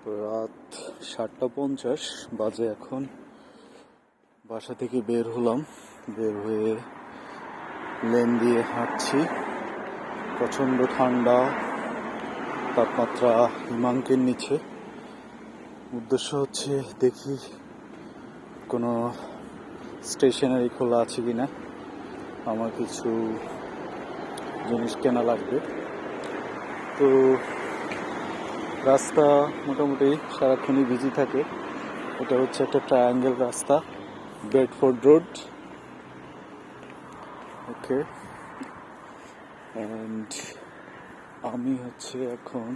রাত 7:50 বাজে এখন। বাসা থেকে বের হলাম, বের হয়ে লেন দিয়ে হাঁটছি। প্রচণ্ড ঠান্ডা, তাপমাত্রা হিমাঙ্কের নিচে। উদ্দেশ্য হচ্ছে দেখি কোনো স্টেশনারি খোলা আছে কিনা, আমার কিছু জিনিস কেনা লাগবে। তো রাস্তা মোটামুটি সারাক্ষণই বিজি থাকে। এটা হচ্ছে একটা ট্রায়াঙ্গেল রাস্তা, বেডফোর্ড রোড। ওকে, অ্যান্ড আমি হচ্ছে এখন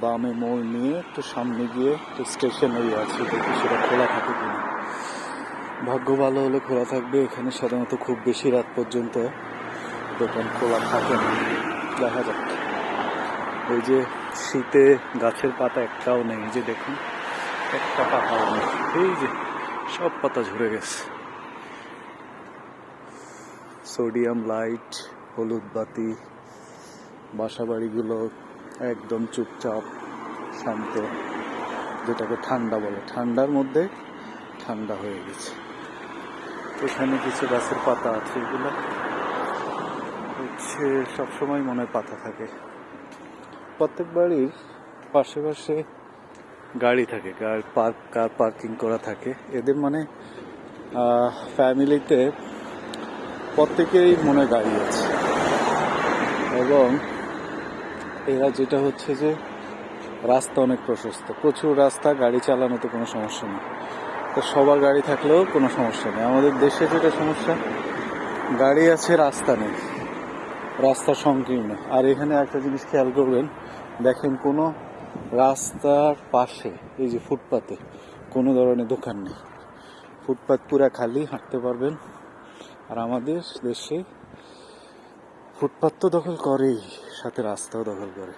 বামে মোড় নিয়ে একটু সামনে গিয়ে একটু স্টেশনারি আছে, দেখি সেটা খোলা থাকে কিনা। ভাগ্য ভালো হলে খোলা থাকবে। এখানে সাধারণত খুব বেশি রাত পর্যন্ত দোকান খোলা থাকে না, দেখা যাক। এই যে শীতে গাছের পাতা একটাও নেই, এই যে দেখুন একটা পাতাও নেই, এই যে সব পাতা ঝরে গেছে। সোডিয়াম লাইট, হলুদ বাতি, বাসা বাড়িগুলো একদম চুপচাপ শান্ত, যেটাকে ঠান্ডা বলে। ঠান্ডার মধ্যে ঠান্ডা হয়ে গেছে। এখানে কিছু গাছের পাতা আছে, এগুলো হচ্ছে সবসময় মনে পাতা থাকে। প্রত্যেক বাড়ির পাশে পাশে গাড়ি থাকে, কার পার্কিং করা থাকে। এদের মানে ফ্যামিলিতে প্রত্যেকেরই মনে গাড়ি আছে, এবং এরা যেটা হচ্ছে যে রাস্তা অনেক প্রশস্ত, প্রচুর রাস্তা, গাড়ি চালানোতে কোনো সমস্যা নেই। তো সবার গাড়ি থাকলেও কোনো সমস্যা নেই। আমাদের দেশে যেটা সমস্যা, গাড়ি আছে রাস্তা নেই, রাস্তা সংকীর্ণ। আর এখানে একটা জিনিস খেয়াল করবেন, দেখেন কোনো রাস্তার পাশে এই যে ফুটপাতে কোনো ধরনের দোকান নেই, ফুটপাত পুরা খালি, হাঁটতে পারবেন। আর আমাদের দেশে ফুটপাত তো দখল করেই, সাথে রাস্তাও দখল করে।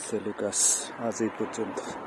সেলুকাস আজ এই পর্যন্ত।